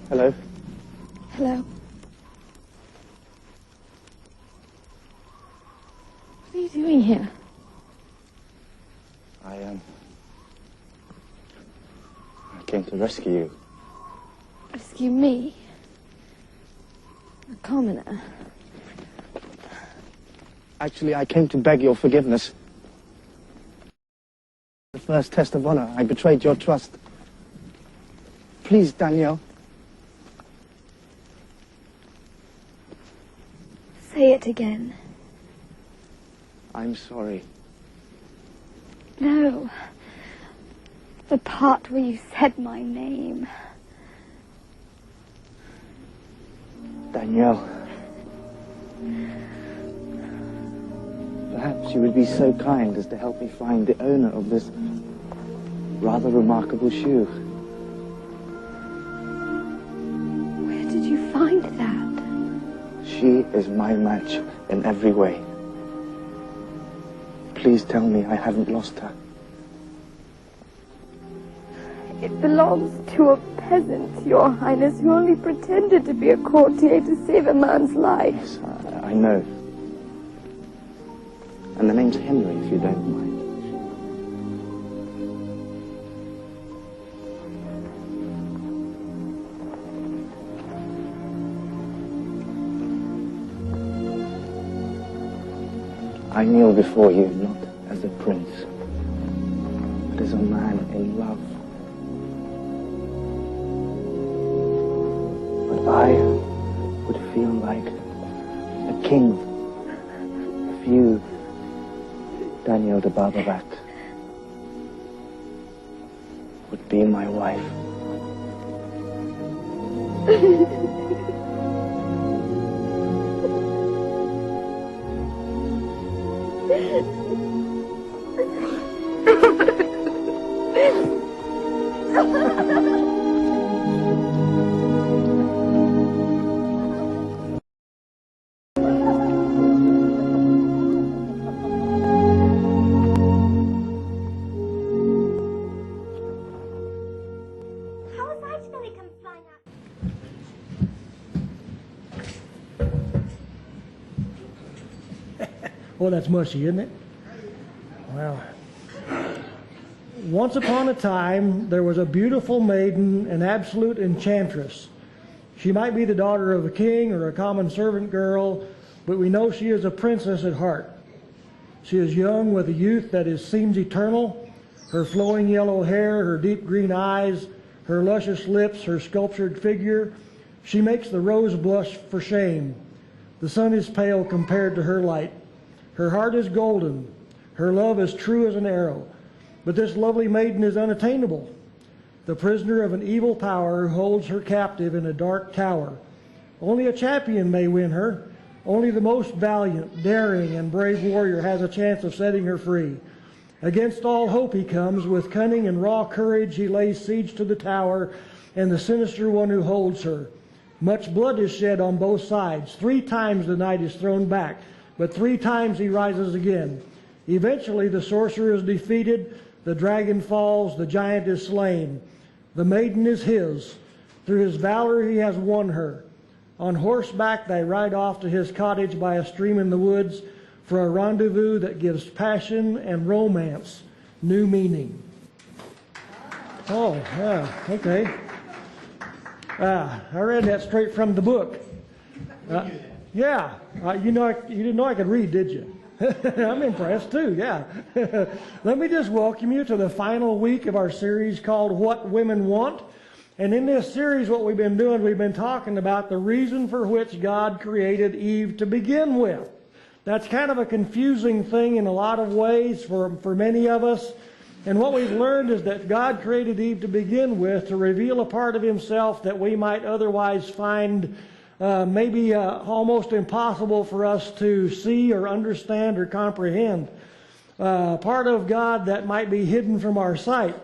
Hello. Hello. What are you doing here? I came to rescue you. Rescue me? A commoner. Actually, I came to beg your forgiveness. The first test of honor, I betrayed your trust. Please, Danielle. Say it again. I'm sorry. No. The part where you said my name. Danielle. Perhaps you would be so kind as to help me find the owner of this rather remarkable shoe. Where did you find that? She is my match in every way. Please tell me I haven't lost her. It belongs to a peasant, Your Highness, who only pretended to be a courtier to save a man's life. Yes, I know. And the name's Henry, if you don't mind. I kneel before you not as a prince, but as a man in love. But I would feel like a king if you, Danielle de Barbavat, would be my wife. Oh, that's mushy, isn't it? Well, once upon a time, there was a beautiful maiden, an absolute enchantress. She might be the daughter of a king or a common servant girl, but we know she is a princess at heart. She is young with a youth that seems eternal. Her flowing yellow hair, her deep green eyes, her luscious lips, her sculptured figure, she makes the rose blush for shame. The sun is pale compared to her light. Her heart is golden. Her love is true as an arrow. But this lovely maiden is unattainable, the prisoner of an evil power who holds her captive in a dark tower. Only a champion may win her. Only the most valiant, daring, and brave warrior has a chance of setting her free. Against all hope he comes. With cunning and raw courage he lays siege to the tower and the sinister one who holds her. Much blood is shed on both sides. 3 times the knight is thrown back, but 3 times he rises again. Eventually the sorcerer is defeated, the dragon falls, the giant is slain. The maiden is his. Through his valor he has won her. On horseback they ride off to his cottage by a stream in the woods for a rendezvous that gives passion and romance new meaning. Oh, yeah, okay. I read that straight from the book. Yeah, you didn't know I could read, did you? I'm impressed too, yeah. Let me just welcome you to the final week of our series called What Women Want. And in this series, what we've been doing, we've been talking about the reason for which God created Eve to begin with. That's kind of a confusing thing in a lot of ways for many of us. And what we've learned is that God created Eve to begin with to reveal a part of himself that we might otherwise find maybe almost impossible for us to see or understand or comprehend. Part of God that might be hidden from our sight.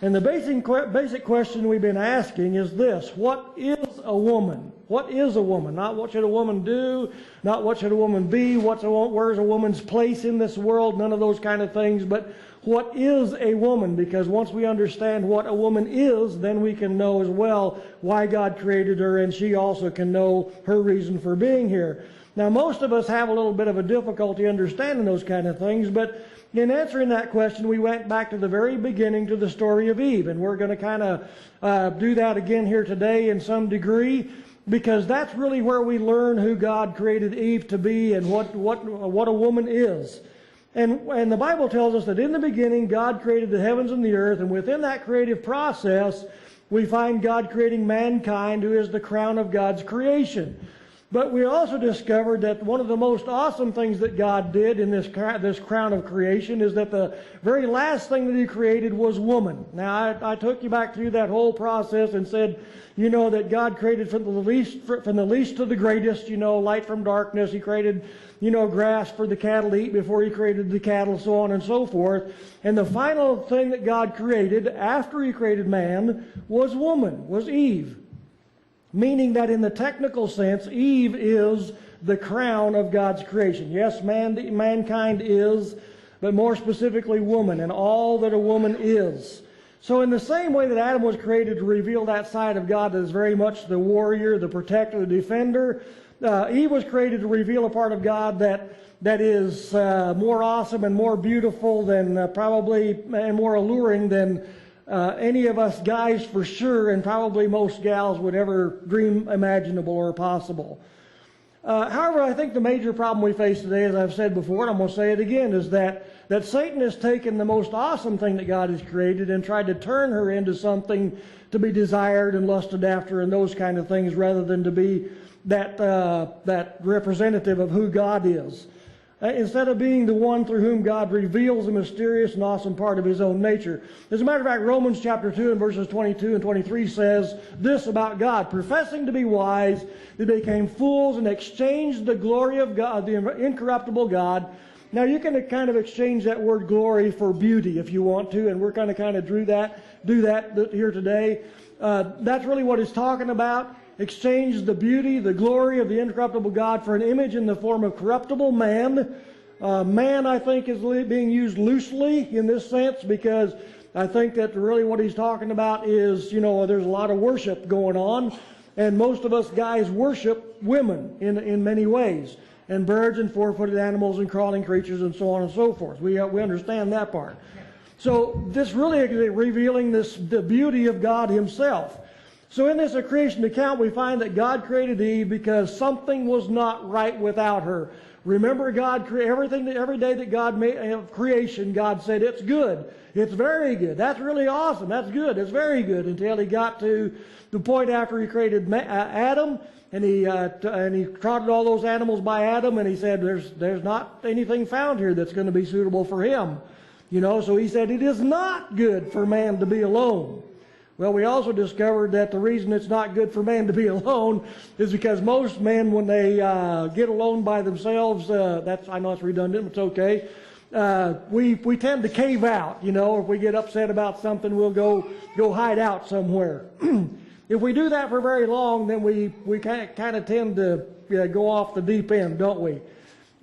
And the basic question we've been asking is this: what is a woman? What is a woman? Not what should a woman do, not what should a woman be, where's a woman's place in this world, none of those kind of things, but what is a woman? Because once we understand what a woman is, then we can know as well why God created her, and she also can know her reason for being here. Now, most of us have a little bit of a difficulty understanding those kind of things, but in answering that question, we went back to the very beginning, to the story of Eve, and we're going to kind of do that again here today in some degree, because that's really where we learn who God created Eve to be and what a woman is. And the Bible tells us that in the beginning, God created the heavens and the earth, and within that creative process, we find God creating mankind, who is the crown of God's creation. But we also discovered that one of the most awesome things that God did in this crown of creation is that the very last thing that He created was woman. Now, I took you back through that whole process and said, you know, that God created from the least to the greatest, you know, light from darkness. He created, you know, grass for the cattle to eat before He created the cattle, so on and so forth. And the final thing that God created after He created man was woman, was Eve. Meaning that in the technical sense, Eve is the crown of God's creation. Yes, mankind is, but more specifically woman, and all that a woman is. So in the same way that Adam was created to reveal that side of God that is very much the warrior, the protector, the defender, Eve was created to reveal a part of God that is more awesome and more beautiful than probably, and more alluring than any of us guys for sure, and probably most gals would ever dream imaginable or possible. However, I think the major problem we face today, as I've said before, and I'm going to say it again, is that Satan has taken the most awesome thing that God has created and tried to turn her into something to be desired and lusted after and those kind of things, rather than to be that representative of who God is. Instead of being the one through whom God reveals a mysterious and awesome part of His own nature. As a matter of fact, Romans chapter 2 and verses 22 and 23 says this about God: professing to be wise, they became fools and exchanged the glory of God, the incorruptible God. Now you can kind of exchange that word glory for beauty if you want to, and we're going to kind of do that here today. That's really what it's talking about. Exchanged the beauty, the glory of the incorruptible God for an image in the form of corruptible man. Man, I think, is being used loosely in this sense, because I think that really what he's talking about is, you know, there's a lot of worship going on, and most of us guys worship women in many ways, and birds and four-footed animals and crawling creatures and so on and so forth. We understand that part. So this really is revealing the beauty of God Himself. So in this creation account, we find that God created Eve because something was not right without her. Remember, God every day that God made of creation, God said it's good, it's very good, that's really awesome, that's good, it's very good, until He got to the point after He created Adam, and He trotted all those animals by Adam, and He said there's not anything found here that's going to be suitable for him, you know. So He said it is not good for man to be alone. Well, we also discovered that the reason it's not good for man to be alone is because most men, when they get alone by themselves, I know it's redundant, but it's okay. We tend to cave out, you know. If we get upset about something, we'll go hide out somewhere. If we do that for very long, then we kind of tend to go off the deep end, don't we?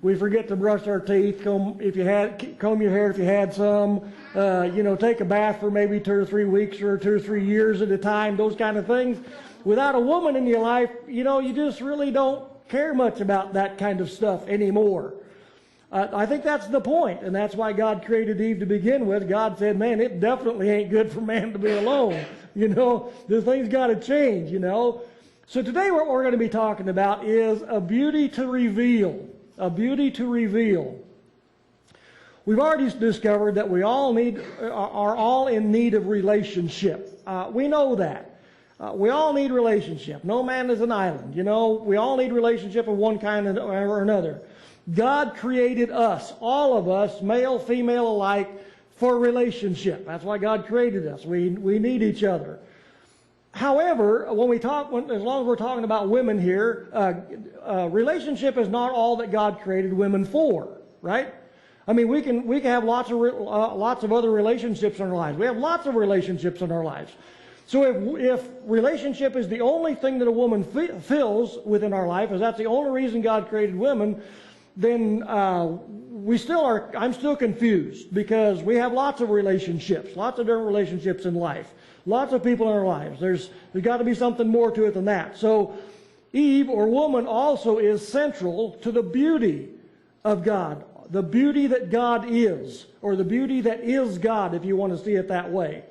We forget to brush our teeth, comb your hair if you had some, you know, take a bath for maybe 2 or 3 weeks or 2 or 3 years at a time, those kind of things. Without a woman in your life, you know, you just really don't care much about that kind of stuff anymore. I think that's the point, and that's why God created Eve to begin with. God said, man, it definitely ain't good for man to be alone. You know, this thing's got to change, you know. So today what we're going to be talking about is a beauty to reveal. A beauty to reveal. We've already discovered that we all are all in need of relationship. We know that. We all need relationship. No man is an island. You know, we all need relationship of one kind or another. God created us, all of us, male, female alike, for relationship. That's why God created us. We need each other. However, as long as we're talking about women here, relationship is not all that God created women for, right? I mean, we can have lots of other relationships in our lives. We have lots of relationships in our lives. So if relationship is the only thing that a woman feels within our life, if that's the only reason God created women, then I'm still confused, because we have lots of relationships, lots of different relationships in life, lots of people in our lives. There's got to be something more to it than that. So Eve, or woman, also is central to the beauty of God, the beauty that God is, or the beauty that is God, if you want to see it that way.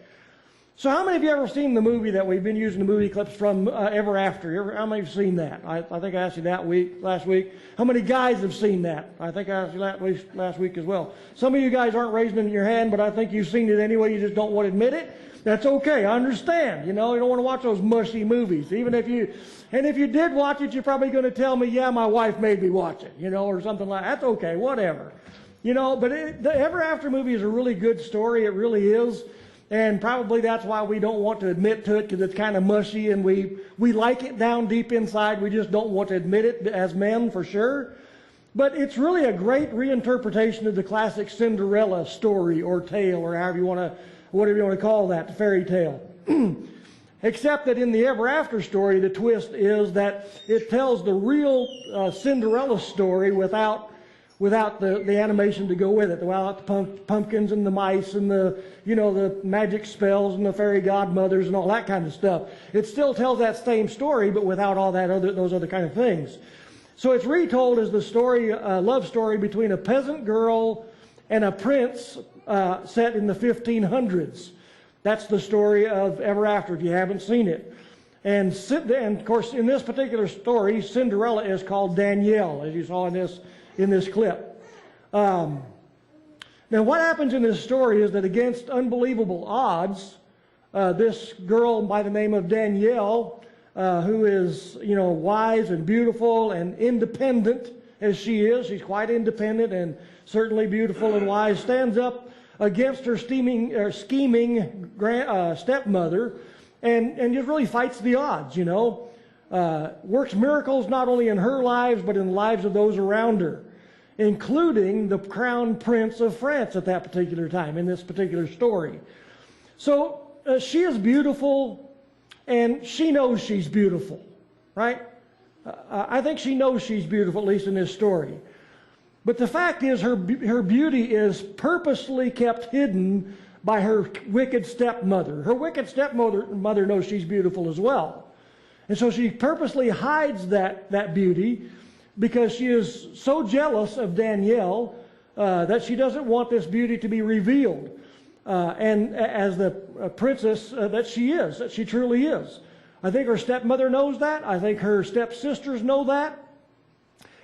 So how many of you ever seen the movie that we've been using the movie clips from, Ever After? How many have seen that? I think I asked you that last week. How many guys have seen that? I think I asked you that last week as well. Some of you guys aren't raising your hand, but I think you've seen it anyway. You just don't want to admit it. That's okay. I understand. You know, you don't want to watch those mushy movies. And if you did watch it, you're probably going to tell me, yeah, my wife made me watch it, you know, or something like that. That's okay, whatever. You know, but the Ever After movie is a really good story. It really is. And probably that's why we don't want to admit to it, because it's kind of mushy, and we like it down deep inside. We just don't want to admit it as men, for sure. But it's really a great reinterpretation of the classic Cinderella story or tale, or whatever you want to call that, the fairy tale. Except that in the Ever After story, the twist is that it tells the real Cinderella story without the animation to go with it, without the pumpkins and the mice and the magic spells and the fairy godmothers and all that kind of stuff. It still tells that same story, but without all those other kind of things. So it's retold as the story, love story between a peasant girl and a prince set in the 1500s. That's the story of Ever After, if you haven't seen it. And of course, in this particular story, Cinderella is called Danielle, as you saw in this clip. Now, what happens in this story is that against unbelievable odds, this girl by the name of Danielle, who is, wise and beautiful and independent as she is, she's quite independent and certainly beautiful and wise, stands up against her scheming stepmother and just really fights the odds, works miracles not only in her lives but in the lives of those around her, including the crown prince of France at that particular time in this particular story. So she is beautiful, and she knows she's beautiful, right? I think she knows she's beautiful, at least in this story. But the fact is, her beauty is purposely kept hidden by her wicked stepmother. Her wicked stepmother knows she's beautiful as well. And so she purposely hides that beauty, because she is so jealous of Danielle that she doesn't want this beauty to be revealed. And as the princess that she truly is. I think her stepmother knows that. I think her stepsisters know that.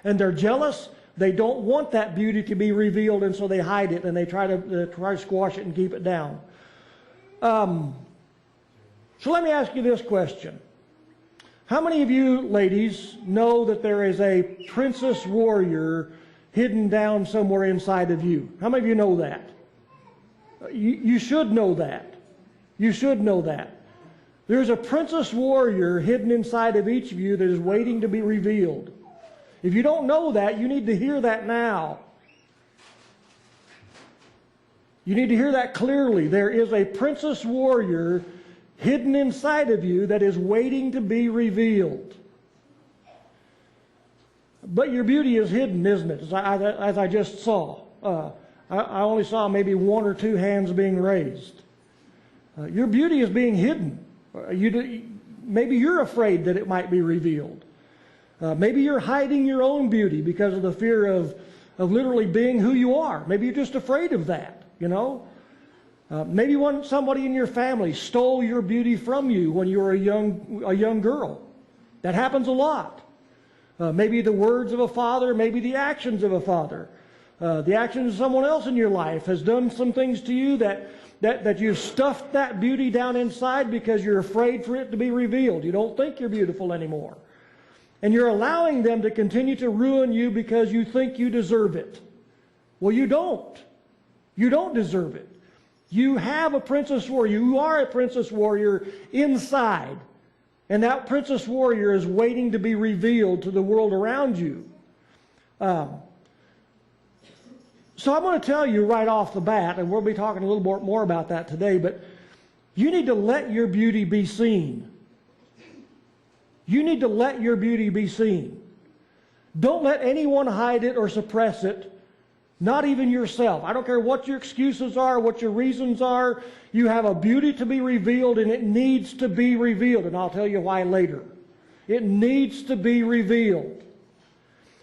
And they're jealous. They don't want that beauty to be revealed, and so they hide it, and they try to squash it and keep it down. So let me ask you this question. How many of you ladies know that there is a princess warrior hidden down somewhere inside of you? How many of you know that? You should know that. You should know that. There's a princess warrior hidden inside of each of you that is waiting to be revealed. If you don't know that, you need to hear that now. You need to hear that clearly. There is a princess warrior hidden inside of you that is waiting to be revealed. But your beauty is hidden, isn't it? As I just saw. I only saw maybe one or two hands being raised. Your beauty is being hidden. Maybe you're afraid that it might be revealed. Maybe you're hiding your own beauty because of the fear of literally being who you are. Maybe you're just afraid of that, Maybe somebody in your family stole your beauty from you when you were a young girl. That happens a lot. Maybe the words of a father, maybe the actions of a father. The actions of someone else in your life has done some things to you that you've stuffed that beauty down inside because you're afraid for it to be revealed. You don't think you're beautiful anymore. And you're allowing them to continue to ruin you because you think you deserve it. Well, you don't. You don't deserve it. You have a princess warrior. You are a princess warrior inside. And that princess warrior is waiting to be revealed to the world around you. So I'm going to tell you right off the bat, and we'll be talking a little more about that today, but You need to let your beauty be seen. You need to let your beauty be seen. Don't let anyone hide it or suppress it, not even yourself. I don't care what your excuses are, what your reasons are. You have a beauty to be revealed, and it needs to be revealed. And I'll tell you why later. It needs to be revealed.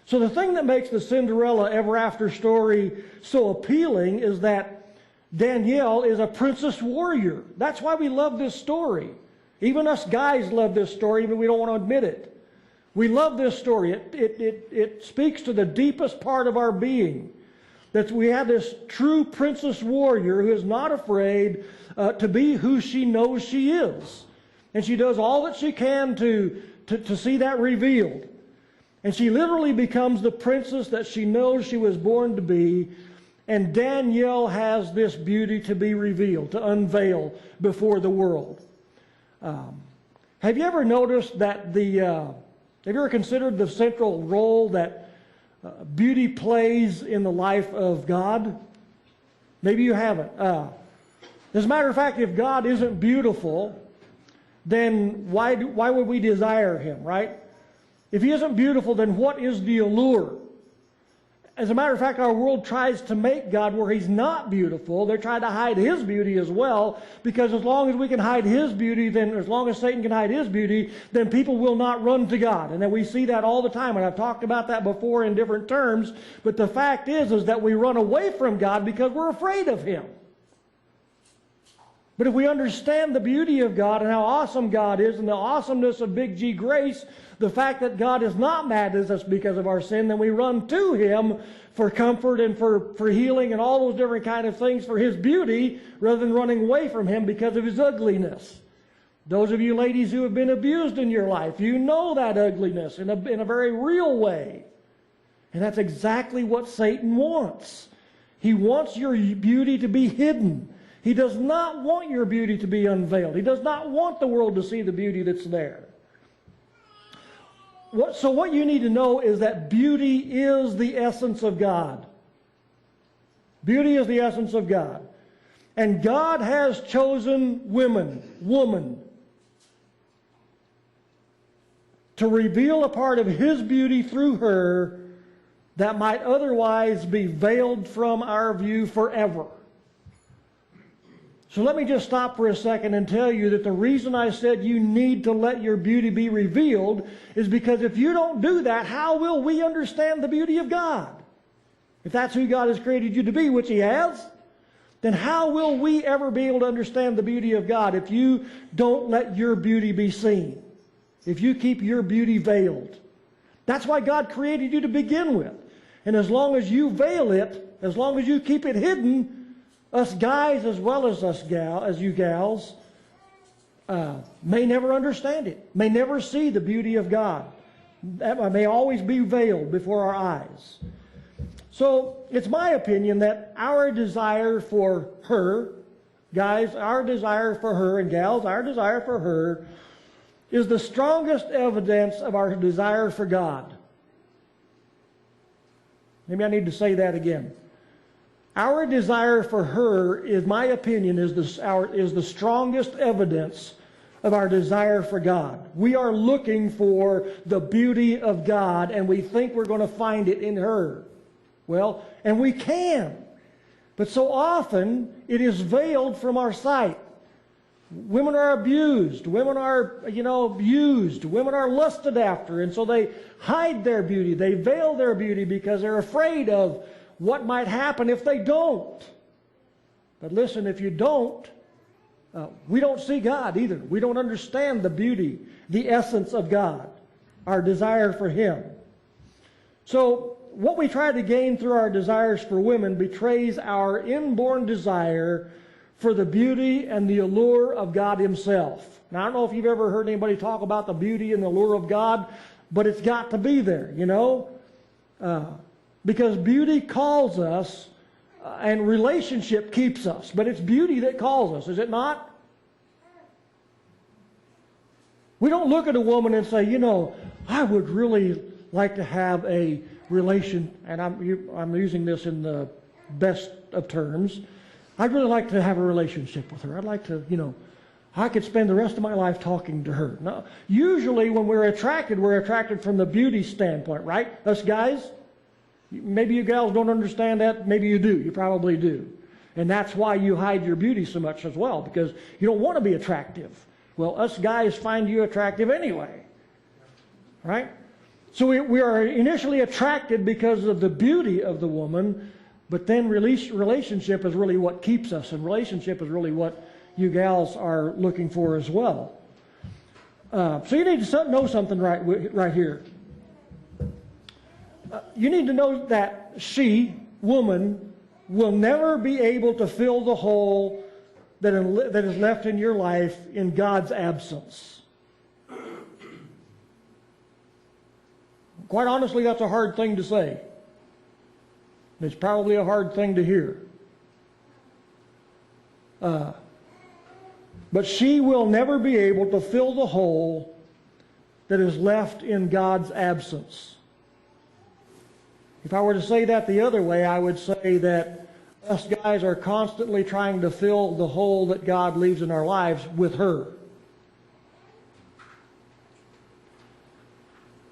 So the thing that makes the Cinderella Ever After story so appealing is that Danielle is a princess warrior. That's why we love this story. Even us guys love this story, even if we don't want to admit it. We love this story. It speaks to the deepest part of our being. That we have this true princess warrior who is not afraid to be who she knows she is. And she does all that she can to see that revealed. And she literally becomes the princess that she knows she was born to be. And Danielle has this beauty to be revealed, to unveil before the world. Have you ever noticed that have you ever considered the central role that beauty plays in the life of God? Maybe you haven't. As a matter of fact, if God isn't beautiful, then why would we desire Him, right? If He isn't beautiful, then what is the allure? As a matter of fact, our world tries to make God where He's not beautiful. They're trying to hide His beauty as well, because as long as we can hide His beauty, then as long as Satan can hide his beauty, then people will not run to God. And then we see that all the time, and I've talked about that before in different terms, but the fact is that we run away from God because we're afraid of Him. But if we understand the beauty of God and how awesome God is and the awesomeness of Big G grace, the fact that God is not mad at us because of our sin, then we run to Him for comfort and for healing and all those different kind of things for His beauty rather than running away from Him because of His ugliness. Those of you ladies who have been abused in your life, you know that ugliness in a very real way. And that's exactly what Satan wants. He wants your beauty to be hidden. He does not want your beauty to be unveiled. He does not want the world to see the beauty that's there. So what you need to know is that beauty is the essence of God. Beauty is the essence of God. And God has chosen woman, to reveal a part of His beauty through her that might otherwise be veiled from our view forever. So let me just stop for a second and tell you that the reason I said you need to let your beauty be revealed is because if you don't do that, how will we understand the beauty of God? If that's who God has created you to be, which He has, then how will we ever be able to understand the beauty of God if you don't let your beauty be seen? If you keep your beauty veiled? That's why God created you to begin with. And as long as you veil it, as long as you keep it hidden, us guys as well as you gals may never understand it, may never see the beauty of God. That may always be veiled before our eyes. So it's my opinion that our desire for her, guys, our desire for her, and gals, our desire for her, is the strongest evidence of our desire for God. Maybe I need to say that again. Our desire for her, in my opinion, is the strongest evidence of our desire for God. We are looking for the beauty of God, and we think we're going to find it in her. Well, and we can. But so often, it is veiled from our sight. Women are abused. Women are, used. Women are lusted after, and so they hide their beauty. They veil their beauty because they're afraid of what might happen if they don't. But listen, if you don't, we don't see God either. We don't understand the beauty, the essence of God, our desire for Him. So what we try to gain through our desires for women betrays our inborn desire for the beauty and the allure of God Himself. Now, I don't know if you've ever heard anybody talk about the beauty and the allure of God, but it's got to be there, because beauty calls us and relationship keeps us. But it's beauty that calls us, is it not? We don't look at a woman and say, I would really like to have a relation, and I'm using this in the best of terms. I'd really like to have a relationship with her. I'd like to, I could spend the rest of my life talking to her. Now, usually when we're attracted from the beauty standpoint, right? Us guys, maybe you gals don't understand that. Maybe you do. You probably do. And that's why you hide your beauty so much as well, because you don't want to be attractive. Well, us guys find you attractive anyway, right? So we are initially attracted because of the beauty of the woman, but then relationship is really what keeps us, and relationship is really what you gals are looking for as well. So you need to know something right here. You need to know that she, woman, will never be able to fill the hole that is left in your life in God's absence. Quite honestly, that's a hard thing to say. It's probably a hard thing to hear. But she will never be able to fill the hole that is left in God's absence. If I were to say that the other way, I would say that us guys are constantly trying to fill the hole that God leaves in our lives with her.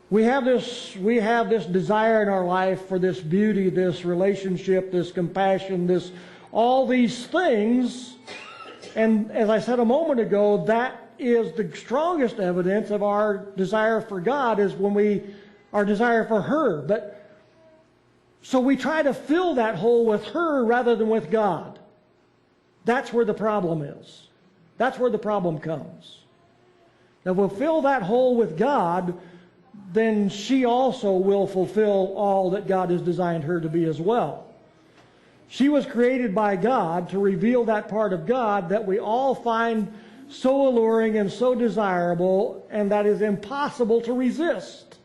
We have this desire in our life for this beauty, this relationship, this compassion, all these things. And as I said a moment ago, that is the strongest evidence of our desire for God, is when our desire for her. So we try to fill that hole with her rather than with God. That's where the problem is. That's where the problem comes. Now, if we'll fill that hole with God, then she also will fulfill all that God has designed her to be as well. She was created by God to reveal that part of God that we all find so alluring and so desirable, and that is impossible to resist.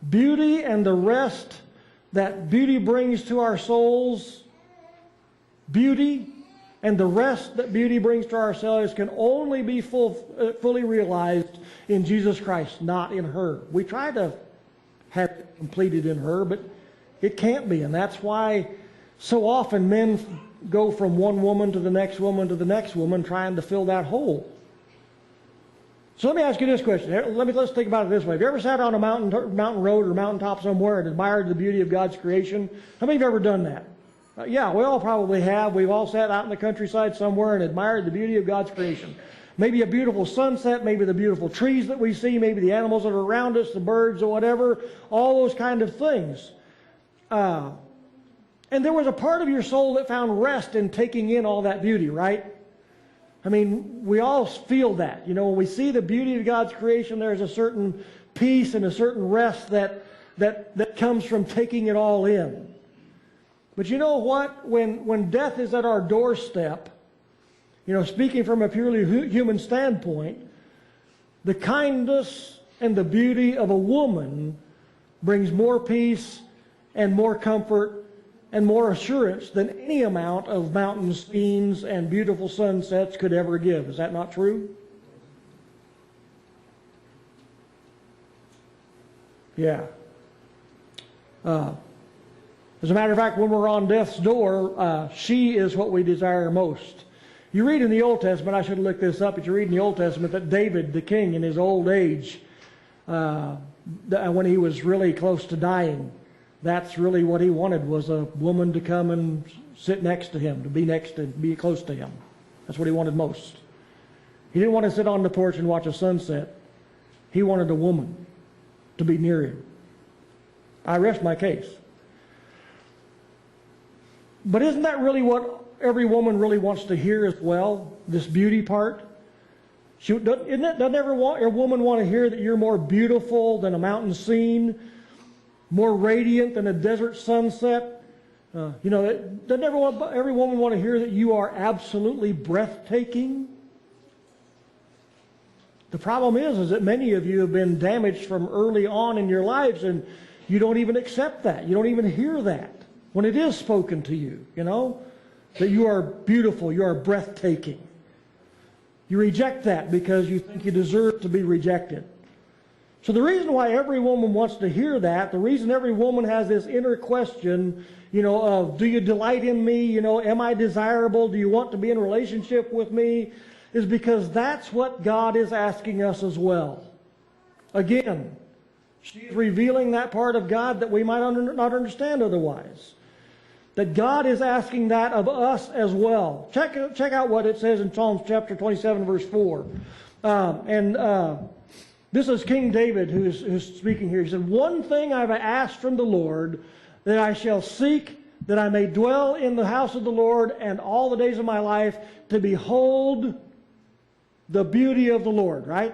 Beauty and the rest that beauty brings to our souls, beauty and the rest that beauty brings to ourselves can only be fully realized in Jesus Christ, not in her. We try to have it completed in her, but it can't be. And that's why so often men go from one woman to the next woman to the next woman trying to fill that hole. So let me ask you this question. Let's think about it this way. Have you ever sat on a mountain road or mountaintop somewhere and admired the beauty of God's creation? How many of you have ever done that? Yeah, we all probably have. We've all sat out in the countryside somewhere and admired the beauty of God's creation. Maybe a beautiful sunset, maybe the beautiful trees that we see, maybe the animals that are around us, the birds or whatever, all those kind of things. And there was a part of your soul that found rest in taking in all that beauty, right? I mean, we all feel that. You know, when we see the beauty of God's creation, there's a certain peace and a certain rest that comes from taking it all in. But you know what? When death is at our doorstep, you know, speaking from a purely human standpoint, the kindness and the beauty of a woman brings more peace and more comfort and more assurance than any amount of mountain scenes and beautiful sunsets could ever give. Is that not true? Yeah. As a matter of fact, when we're on death's door, she is what we desire most. You read in the Old Testament, I should have looked this up, but you read in the Old Testament that David, the king, in his old age, when he was really close to dying, that's really what he wanted, was a woman to come and sit next to him, to be close to him. That's what he wanted most. He didn't want to sit on the porch and watch a sunset. He wanted a woman to be near him. I rest my case. But isn't that really what every woman really wants to hear as well? This beauty part? Doesn't every woman want to hear that you're more beautiful than a mountain scene, more radiant than a desert sunset? Doesn't every woman want to hear that you are absolutely breathtaking? The problem is that many of you have been damaged from early on in your lives, and you don't even accept that. You don't even hear that when it is spoken to you, that you are beautiful, you are breathtaking. You reject that because you think you deserve to be rejected. So the reason why every woman wants to hear that, the reason every woman has this inner question, of do you delight in me? Am I desirable? Do you want to be in a relationship with me? Is because that's what God is asking us as well. Again, she's revealing that part of God that we might not understand otherwise. That God is asking that of us as well. Check out what it says in Psalms chapter 27, verse 4. This is King David who's speaking here. He said, "One thing I've asked from the Lord, that I shall seek, that I may dwell in the house of the Lord and all the days of my life, to behold the beauty of the Lord," right?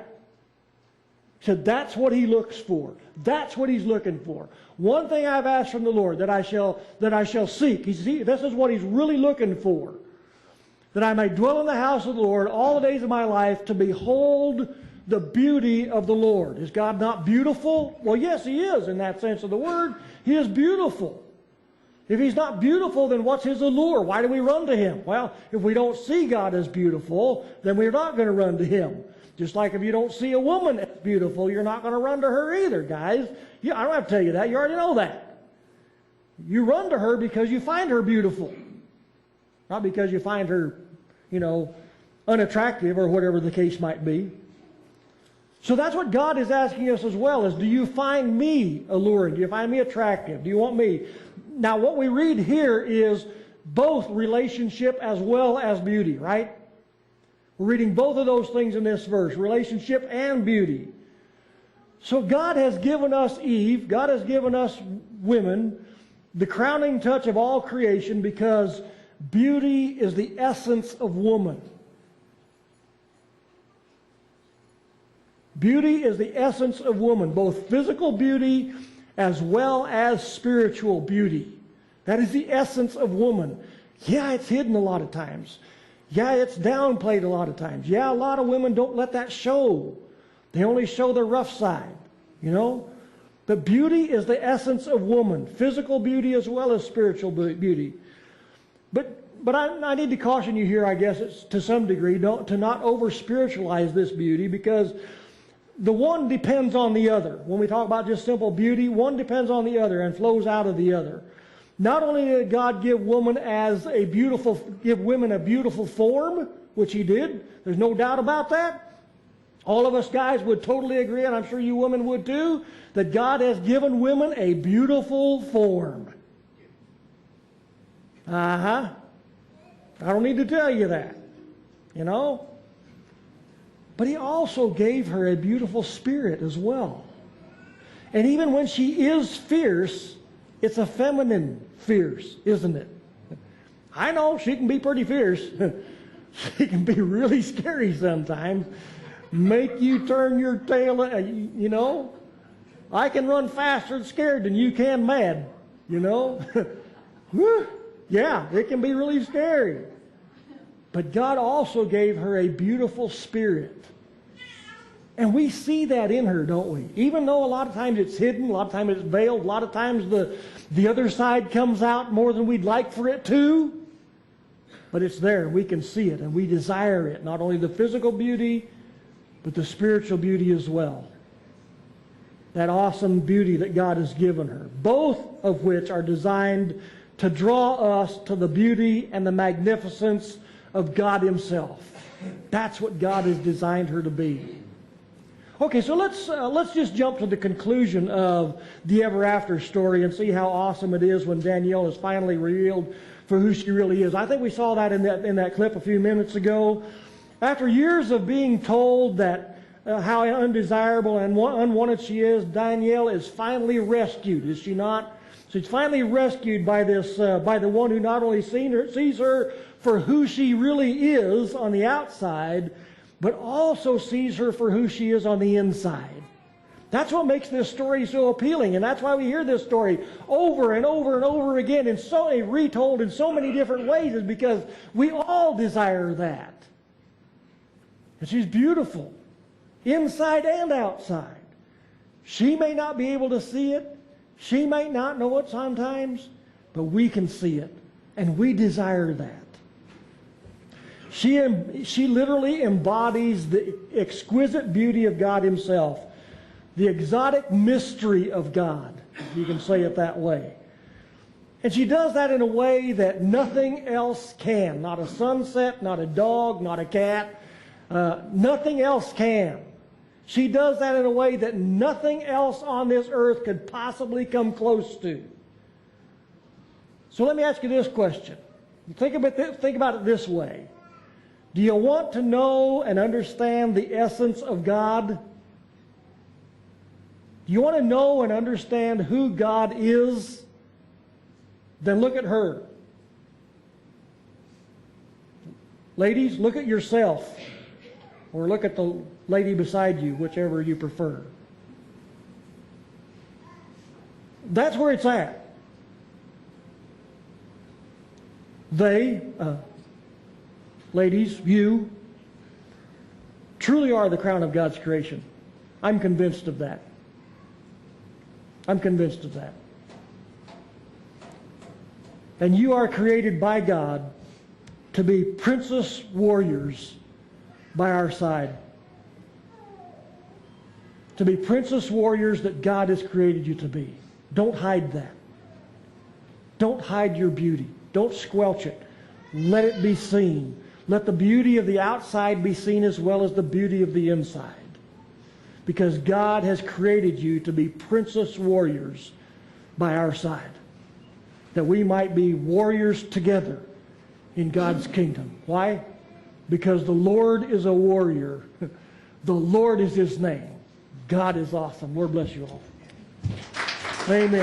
He said that's what he looks for. That's what he's looking for. One thing I've asked from the Lord, that I shall seek. This is what he's really looking for. That I may dwell in the house of the Lord all the days of my life, to behold the beauty of the Lord. Is God not beautiful? Well, yes, he is in that sense of the word. He is beautiful. If he's not beautiful, then what's his allure? Why do we run to him? Well, if we don't see God as beautiful, then we're not going to run to him. Just like if you don't see a woman as beautiful, you're not going to run to her either, guys. I don't have to tell you that. You already know that. You run to her because you find her beautiful. Not because you find her, unattractive or whatever the case might be. So that's what God is asking us as well, is do you find me alluring? Do you find me attractive? Do you want me? Now what we read here is both relationship as well as beauty, right? We're reading both of those things in this verse, relationship and beauty. So God has given us Eve, God has given us women, the crowning touch of all creation, because beauty is the essence of woman. Beauty is the essence of woman, both physical beauty as well as spiritual beauty. That is the essence of woman. Yeah, it's hidden a lot of times. Yeah, it's downplayed a lot of times. Yeah, a lot of women don't let that show. They only show their rough side, But beauty is the essence of woman, physical beauty as well as spiritual beauty. But I need to caution you here, I guess, it's to some degree, to not over-spiritualize this beauty, because the one depends on the other. When we talk about just simple beauty, one depends on the other and flows out of the other. Not only did God give women a beautiful form, which he did, there's no doubt about that. All of us guys would totally agree, and I'm sure you women would too, that God has given women a beautiful form. I don't need to tell you that, But he also gave her a beautiful spirit as well. And even when she is fierce, it's a feminine fierce, isn't it? I know she can be pretty fierce. She can be really scary sometimes. Make you turn your tail, I can run faster and scared than you can mad, Yeah, it can be really scary. But God also gave her a beautiful spirit. And we see that in her, don't we? Even though a lot of times it's hidden, a lot of times it's veiled, a lot of times the other side comes out more than we'd like for it to. But it's there. We can see it and we desire it. Not only the physical beauty, but the spiritual beauty as well. That awesome beauty that God has given her. Both of which are designed to draw us to the beauty and the magnificence of God himself. That's what God has designed her to be. Okay, so let's just jump to the conclusion of the Ever After story and see how awesome it is when Danielle is finally revealed for who she really is. I think we saw that in that clip a few minutes ago. After years of being told that how undesirable and unwanted she is, Danielle is finally rescued, is she not? She's finally rescued by the one who not only sees her for who she really is on the outside, but also sees her for who she is on the inside. That's what makes this story so appealing, and that's why we hear this story over and over and over again, and retold in so many different ways, is because we all desire that. And she's beautiful, inside and outside. She may not be able to see it, she might not know it sometimes, but we can see it, and we desire that. She literally embodies the exquisite beauty of God himself. the exotic mystery of God, if you can say it that way. And she does that in a way that nothing else can. Not a sunset, not a dog, not a cat. Nothing else can. She does that in a way that nothing else on this earth could possibly come close to. So let me ask you this question. Think about it this way. Do you want to know and understand the essence of God? Do you want to know and understand who God is? Then look at her. Ladies, look at yourself. Or look at the lady beside you, whichever you prefer. That's where it's at. They, ladies, you, truly are the crown of God's creation. I'm convinced of that. I'm convinced of that. And you are created by God to be princess warriors by our side. To be princess warriors that God has created you to be. Don't hide that. Don't hide your beauty. Don't squelch it. Let it be seen. Let the beauty of the outside be seen as well as the beauty of the inside. Because God has created you to be princess warriors by our side. That we might be warriors together in God's kingdom. Why? Because the Lord is a warrior. The Lord is His name. God is awesome. Lord bless you all. Amen.